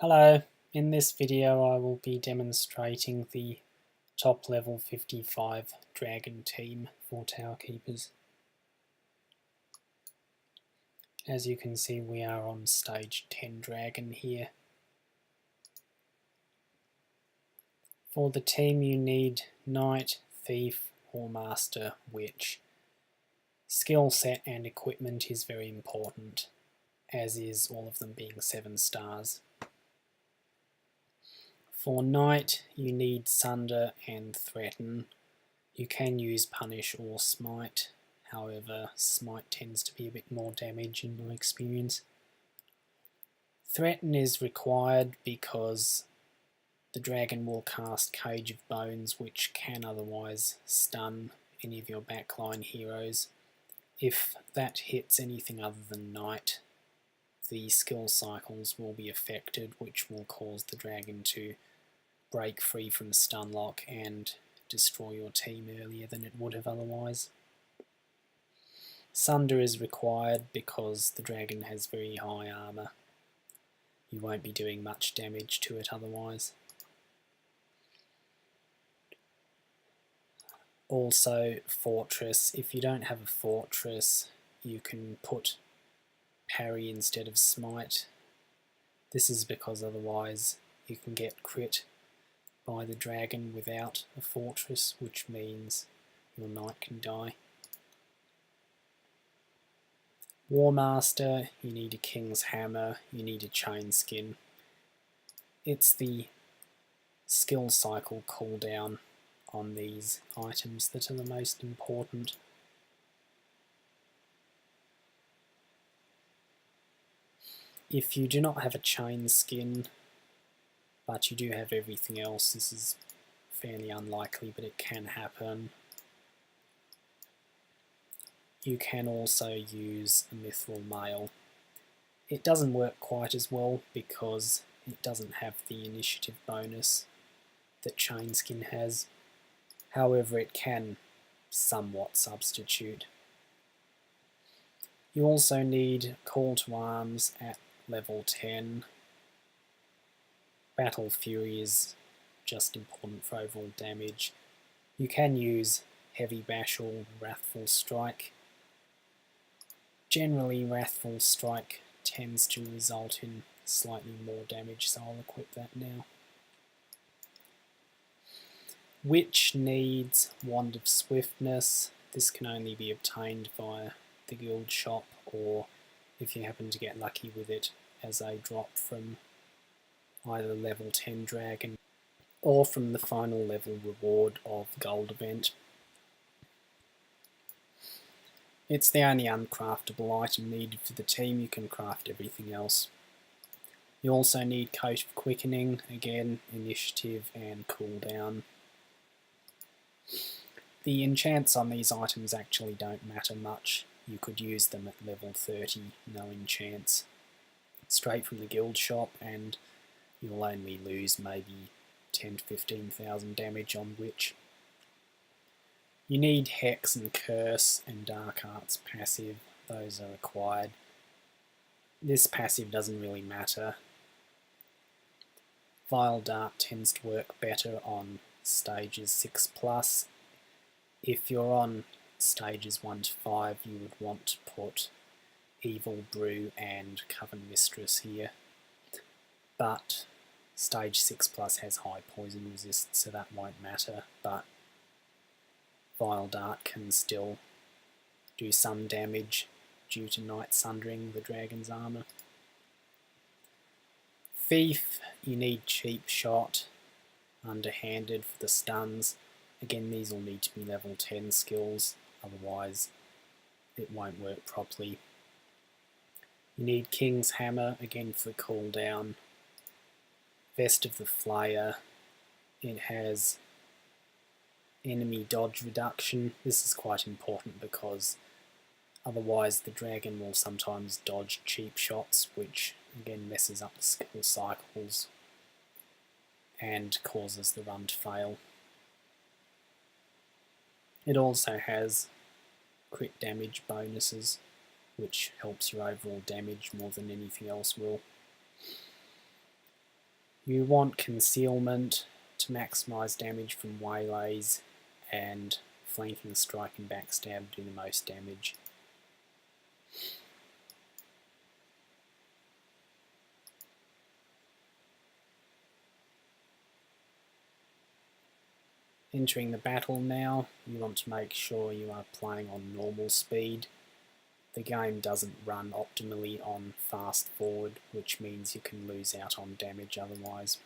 Hello, in this video I will be demonstrating the top level 55 dragon team for Tower Keepers. As you can see, we are on stage 10 dragon here. For the team you need Knight, Thief, Warmaster, Witch. Skill set and equipment is very important, as is all of them being 7 stars. For Knight, you need Sunder and Threaten. You can use Punish or Smite, however Smite tends to be a bit more damage in my experience. Threaten is required because the dragon will cast Cage of Bones, which can otherwise stun any of your backline heroes. If that hits anything other than Knight, the skill cycles will be affected, which will cause the dragon to break free from stun lock and destroy your team earlier than it would have otherwise. Sunder is required because the dragon has very high armor. You won't be doing much damage to it otherwise. Also, Fortress. If you don't have a Fortress, you can put Parry instead of Smite. This is because otherwise you can get crit by the dragon without a Fortress, which means your knight can die. Warmaster, you need a King's Hammer, you need a Chain Skin. It's the skill cycle cooldown on these items that are the most important. If you do not have a Chain Skin, but you do have everything else, this is fairly unlikely, but it can happen. You can also use a Mithril Mail. It doesn't work quite as well because it doesn't have the initiative bonus that Chain Skin has. However, it can somewhat substitute. You also need Call to Arms at level 10. Battle Fury is just important for overall damage. You can use Heavy Bash or Wrathful Strike. Generally, Wrathful Strike tends to result in slightly more damage, so I'll equip that now. Witch needs Wand of Swiftness. This can only be obtained via the guild shop, or if you happen to get lucky with it as a drop from either level 10 dragon or from the final level reward of gold event. It's the only uncraftable item needed for the team. You can craft everything else. You also need Coat of Quickening, again initiative and cooldown. The enchants on these items actually don't matter much. You could use them at level 30, no enchants, straight from the guild shop, and you'll only lose maybe 10 to 15,000 damage on Witch. You need Hex and Curse and Dark Arts passive, those are required. This passive doesn't really matter. Vile Dart tends to work better on stages 6+. If you're on stages 1 to 5, you would want to put Evil Brew and Coven Mistress here. But stage 6+ has high poison resist, so that won't matter, but Vile Dart can still do some damage due to Knight sundering the dragon's armour. Thief, you need Cheap Shot, Underhanded for the stuns. Again, these will need to be level 10 skills, otherwise it won't work properly. You need King's Hammer, again for cooldown. Vest of the Flayer, it has enemy dodge reduction. This is quite important because otherwise the dragon will sometimes dodge cheap shots, which again messes up the skill cycles and causes the run to fail. It also has crit damage bonuses, which helps your overall damage more than anything else will. You want concealment to maximise damage from waylays, and flanking strike and backstab do the most damage. Entering the battle now, you want to make sure you are playing on normal speed. The game doesn't run optimally on fast forward, which means you can lose out on damage otherwise.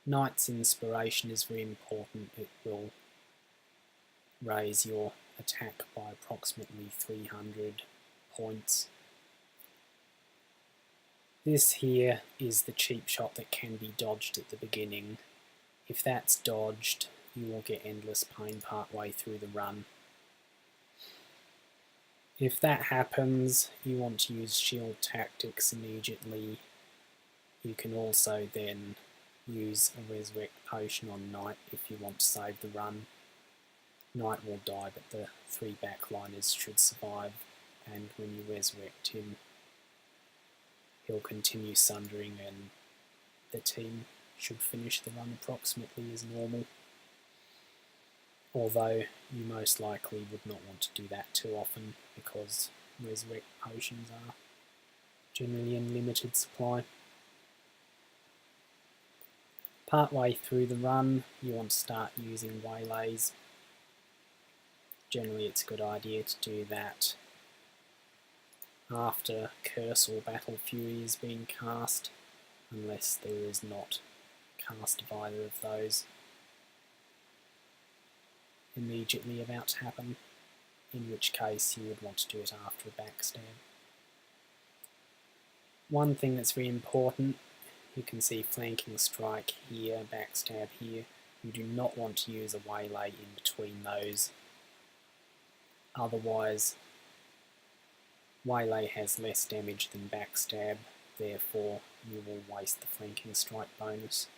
Knight's Inspiration is very important. It will raise your attack by approximately 300 points. This here is the cheap shot that can be dodged at the beginning. If that's dodged, you will get Endless Pain partway through the run. If that happens, you want to use shield tactics immediately. You can also then use a resurrect potion on Knight if you want to save the run. Knight will die, but the 3 backliners should survive, and when you resurrect him, he'll continue sundering and the team should finish the run approximately as normal. Although you most likely would not want to do that too often because resurrect potions are generally in limited supply. Partway through the run, you want to start using waylays. Generally it's a good idea to do that after Curse or Battle Fury has been cast, unless there is not cast of either of those immediately about to happen, in which case you would want to do it after a backstab. One thing that's very important, you can see flanking strike here, backstab here. You do not want to use a waylay in between those. Otherwise, waylay has less damage than backstab, therefore you will waste the flanking strike bonus.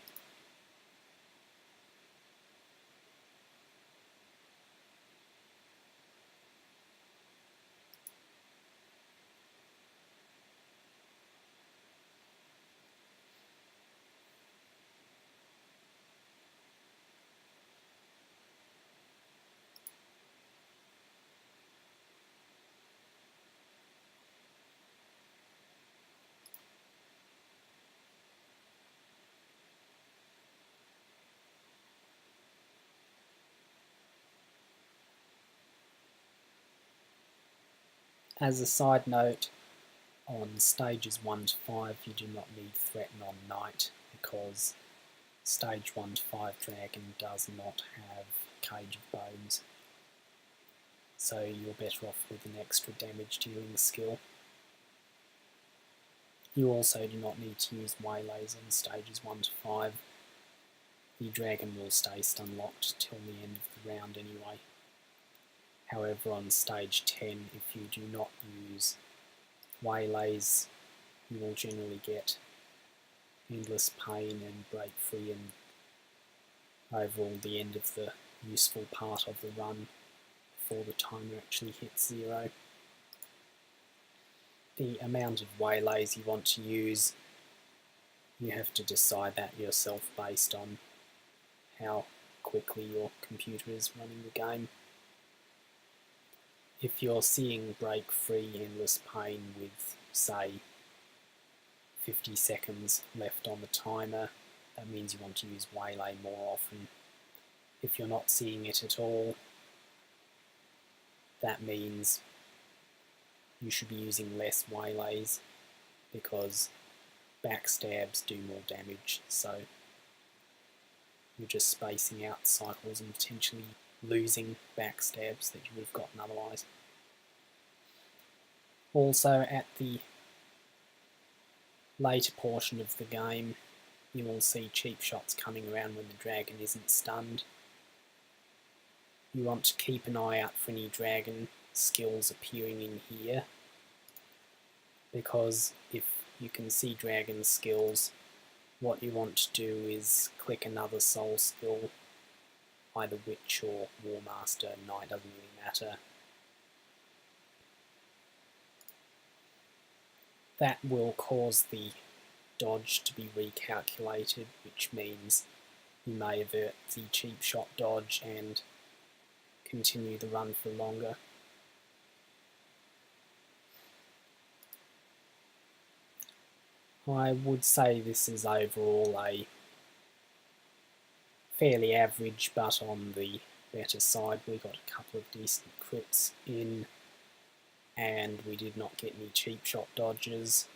As a side note, on stages 1 to 5 you do not need Threaten on Knight because stage 1 to 5 Dragon does not have Cage of Bones, so you're better off with an extra damage dealing skill. You also do not need to use waylays on stages 1 to 5. The dragon will stay stun locked till the end of the round anyway. However, on stage 10, if you do not use waylays, you will generally get Endless Pain and Break Free and overall the end of the useful part of the run before the timer actually hits 0. The amount of waylays you want to use, you have to decide that yourself based on how quickly your computer is running the game. If you're seeing Break Free, Endless Pain with, say, 50 seconds left on the timer, that means you want to use waylay more often. If you're not seeing it at all, that means you should be using less waylays because backstabs do more damage, so you're just spacing out cycles and potentially losing backstabs that you would have gotten otherwise. Also, at the later portion of the game, you will see cheap shots coming around when the dragon isn't stunned. You want to keep an eye out for any dragon skills appearing in here. because if you can see dragon skills, what you want to do is click another soul skill, either witch or warmaster, knight doesn't really matter. That will cause the dodge to be recalculated, which means you may avert the cheap shot dodge and continue the run for longer. I would say this is overall a fairly average, but on the better side. We got a couple of decent crits in, and we did not get any cheap shot dodges.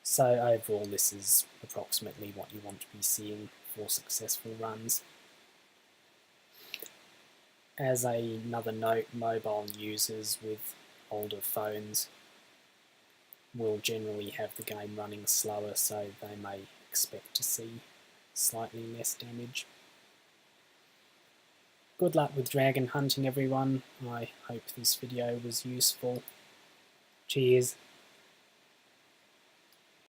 So overall this is approximately what you want to be seeing for successful runs. As another note, mobile users with older phones will generally have the game running slower, so they may expect to see slightly less damage. Good luck with dragon hunting, everyone. I hope this video was useful. Cheers.